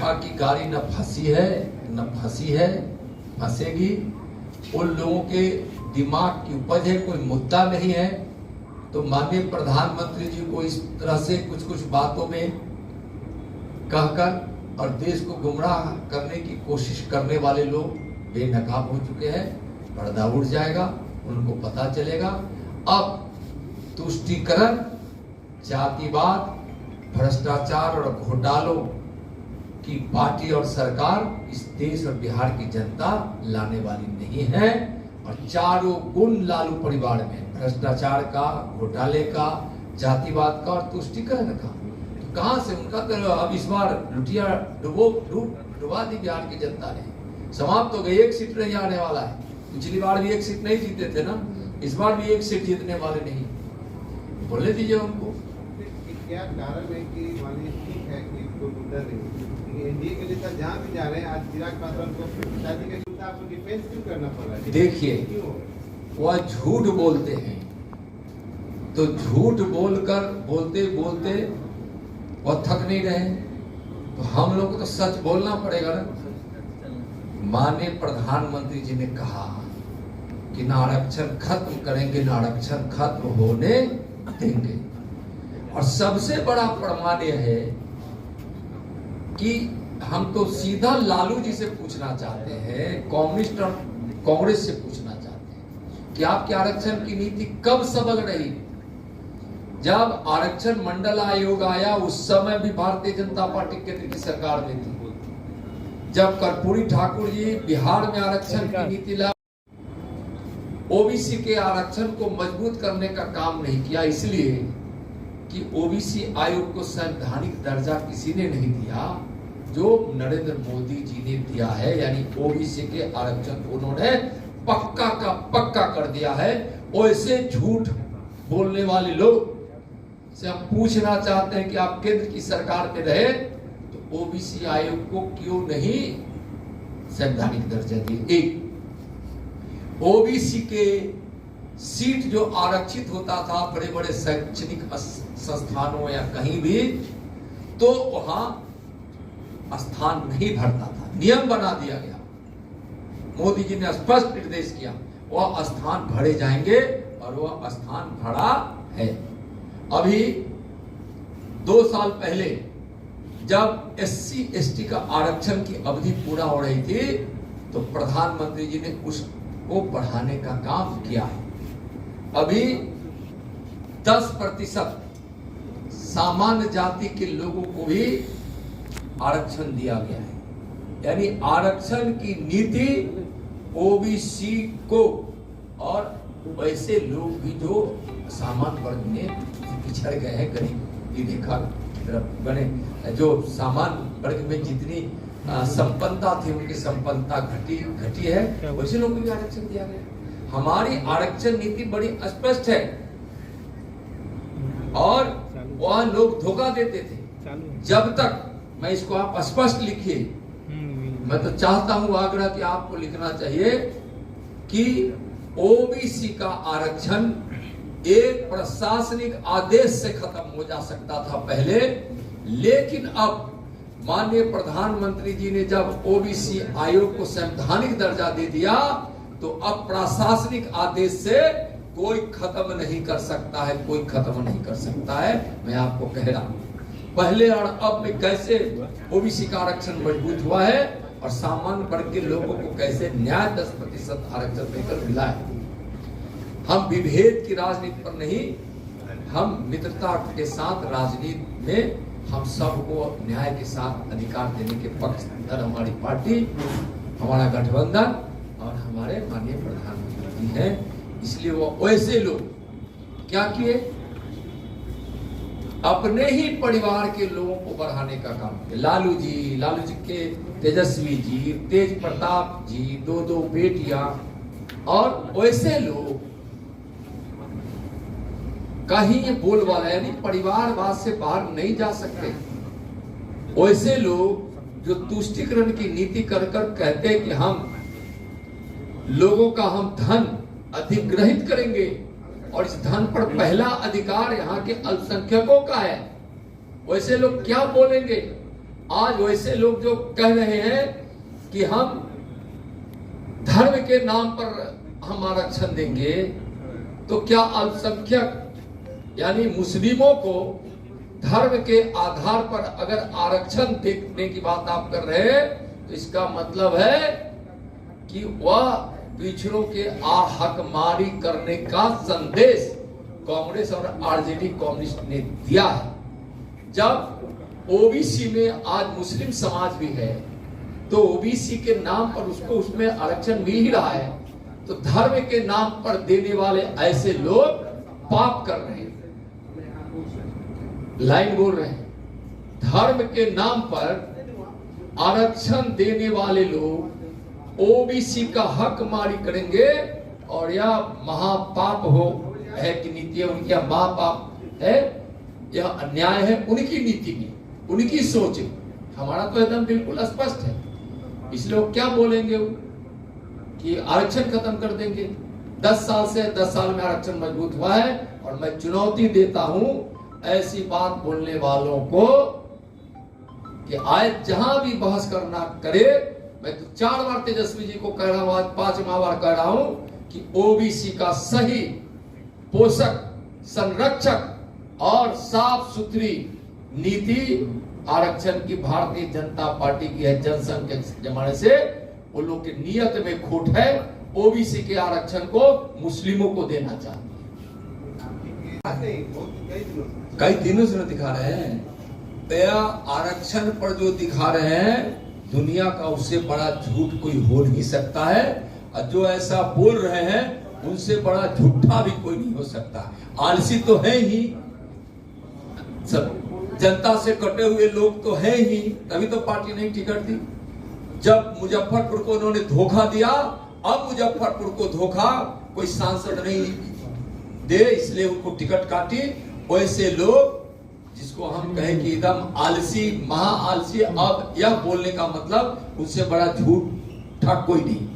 देखा कि गाड़ी न फंसी है न फंसी है, फंसेगी। उन लोगों के दिमाग की उपज है, कोई मुद्दा नहीं है। तो माननीय प्रधानमंत्री जी को इस तरह से कुछ कुछ बातों में कहकर और देश को गुमराह करने की कोशिश करने वाले लोग बेनकाब हो चुके हैं। पर्दा उड़ जाएगा, उनको पता चलेगा। अब तुष्टीकरण, जातिवाद, भ्रष्टाचार और घोटालों की पार्टी और सरकार इस देश और बिहार की जनता लाने वाली नहीं है। और चारों गुण लालू परिवार में, भ्रष्टाचार का, घोटाले का, जातिवाद का और तुष्टीकरण का, तो कहां से उनका तो अब इस बार लुटिया डुबा दी बिहार की जनता ने। समाप्त हो गई, एक सीट नहीं आने वाला है। पिछली बार भी एक सीट नहीं जीते थे ना, इस बार भी एक सीट जीतने वाले नहीं। बोले दीजिए उनको क्या कारण है कि मानिए ठीक है कि कोई मुद्दा नहीं, एनडीए के नेता जहाँ भी जा रहे हैं, आज चिराग पासवान को शादी के मुद्दा आपको डिफेंस क्यों करना पड़ रहा है? देखिए, वह झूठ बोलते हैं, तो झूठ बोलकर बोलते बोलते वह थक नहीं रहे, तो हम लोग को तो सच बोलना पड़ेगा ना। माननीय प्रधानमंत्री जी ने कहा कि ना आरक्षण खत्म करेंगे, ना आरक्षण खत्म होने देंगे। और सबसे बड़ा प्रमाण यह है कि हम तो सीधा लालू जी से पूछना चाहते हैं, कम्युनिस्ट और कांग्रेस से पूछना चाहते हैं कि आपकी आरक्षण की नीति कब सबल रही? जब आरक्षण मंडल आयोग आया उस समय भी भारतीय जनता पार्टी केंद्र की सरकार में थी। जब कर्पूरी ठाकुर जी बिहार में आरक्षण की नीति ला, ओबीसी के आरक्षण को मजबूत करने का काम नहीं किया, इसलिए कि ओबीसी आयोग को संवैधानिक दर्जा किसी ने नहीं दिया, जो नरेंद्र मोदी जी ने दिया है। यानी ओबीसी के आरक्षण को उन्होंने पक्का का पक्का कर दिया है। वैसे झूठ बोलने वाले लोग से हम पूछना चाहते हैं कि आप केंद्र की सरकार में रहे तो ओबीसी आयोग को क्यों नहीं संवैधानिक दर्जा दिए? एक ओबीसी के सीट जो आरक्षित होता था बड़े बड़े शैक्षणिक संस्थानों या कहीं भी, तो वहां स्थान नहीं भरता था, नियम बना दिया गया। मोदी जी ने स्पष्ट निर्देश किया वह स्थान भरे जाएंगे और वह स्थान भरा है। अभी 2 साल पहले जब SC ST का आरक्षण की अवधि पूरा हो रही थी तो प्रधानमंत्री जी ने उसको बढ़ाने का काम किया है। अभी 10% सामान्य जाति के लोगों को भी आरक्षण दिया गया है। यानी आरक्षण की नीति ओबीसी को और वैसे लोग भी जो सामान्य वर्ग में पिछड़ गए हैं, गरीबी रेखा बने, जो सामान्य वर्ग में जितनी संपन्नता थी उनकी संपन्नता घटी है, वैसे लोगों को भी आरक्षण दिया गया। हमारी आरक्षण नीति बड़ी स्पष्ट है और वह लोग धोखा देते थे। जब तक, मैं इसको आप स्पष्ट लिखिए, मैं तो चाहता हूं, आग्रह कि आपको लिखना चाहिए कि ओबीसी का आरक्षण एक प्रशासनिक आदेश से खत्म हो जा सकता था पहले, लेकिन अब माननीय प्रधानमंत्री जी ने जब ओबीसी आयोग को संवैधानिक दर्जा दे दिया तो अब प्रशासनिक आदेश से कोई खत्म नहीं कर सकता है, कोई खत्म नहीं कर सकता है। मैं आपको कह रहा हूं पहले और अब में कैसे ओबीसी का आरक्षण मजबूत हुआ है और सामान्य वर्ग के लोगों को कैसे न्याय 10% आरक्षण देकर मिला है। हम विभेद की राजनीति पर नहीं, हम मित्रता के साथ राजनीति में हम सबको न्याय के साथ अधिकार देने के पक्षधर हमारी पार्टी, हमारा गठबंधन और हमारे माननीय प्रधानमंत्री हैं। इसलिए वो वैसे लोग क्या किए, अपने ही परिवार के लोगों को बढ़ाने का काम किया। लालू जी के तेजस्वी जी, तेज प्रताप जी, 2 बेटियां, और वैसे लोग कहीं ये बोलबाला यानी परिवारवाद से बाहर नहीं जा सकते। वैसे लोग जो तुष्टीकरण की नीति कर कहते हैं कि हम लोगों का हम धन अधिग्रहित करेंगे और इस धन पर पहला अधिकार यहाँ के अल्पसंख्यकों का है, वैसे लोग क्या बोलेंगे आज वैसे लोग जो कह रहे हैं कि हम धर्म के नाम पर हम आरक्षण देंगे, तो क्या अल्पसंख्यक यानी मुस्लिमों को धर्म के आधार पर अगर आरक्षण देने की बात आप कर रहे हैं, तो इसका मतलब है कि वह पिछड़ों के हकमारी करने का संदेश कांग्रेस और आरजेडी कम्युनिस्ट ने दिया है। जब ओबीसी में आज मुस्लिम समाज भी है, तो ओबीसी के नाम पर उसको उसमें आरक्षण मिल ही रहा है, तो धर्म के नाम पर देने वाले ऐसे लोग पाप कर रहे हैं। लाइन बोल रहे हैं, धर्म के नाम पर आरक्षण देने वाले लोग ओबीसी का हक मारी करेंगे, और यह महापाप हो है कि नीति है उनकी, महापाप है, यह अन्याय है उनकी नीति की, उनकी सोच। हमारा तो एकदम बिल्कुल स्पष्ट है। इसलिए वो क्या बोलेंगे वो कि आरक्षण खत्म कर देंगे। 10 साल में आरक्षण मजबूत हुआ है, और मैं चुनौती देता हूं ऐसी बात बोलने वालों को कि आज जहां भी बहस करना करे। मैं तो 4 बार तेजस्वी जी को कह रहा हूं, आज 5वां बार कह रहा हूं कि ओबीसी का सही पोषक, संरक्षक और साफ सुथरी नीति आरक्षण की भारतीय जनता पार्टी की है। जनसंघ के जमाने से वो लोग की नियत में खोट है, ओबीसी के आरक्षण को मुस्लिमों को देना चाहते हैं। कई दिनों से दिखा रहे हैं, यह आरक्षण पर जो दिखा रहे हैं, दुनिया का उससे बड़ा झूठ कोई हो नहीं सकता है, और जो ऐसा बोल रहे हैं उनसे बड़ा झूठा भी कोई नहीं हो सकता। आलसी तो है ही, सब जनता से कटे हुए लोग तो है ही, तभी तो पार्टी नहीं टिकट दी। जब मुजफ्फरपुर को उन्होंने धोखा दिया, अब मुजफ्फरपुर को धोखा कोई सांसद नहीं दे, इसलिए उनको टिकट काटी। वैसे लोग जिसको हम कहें कि एकदम आलसी, महा आलसी, अब यह बोलने का मतलब उससे बड़ा झूठ कोई नहीं।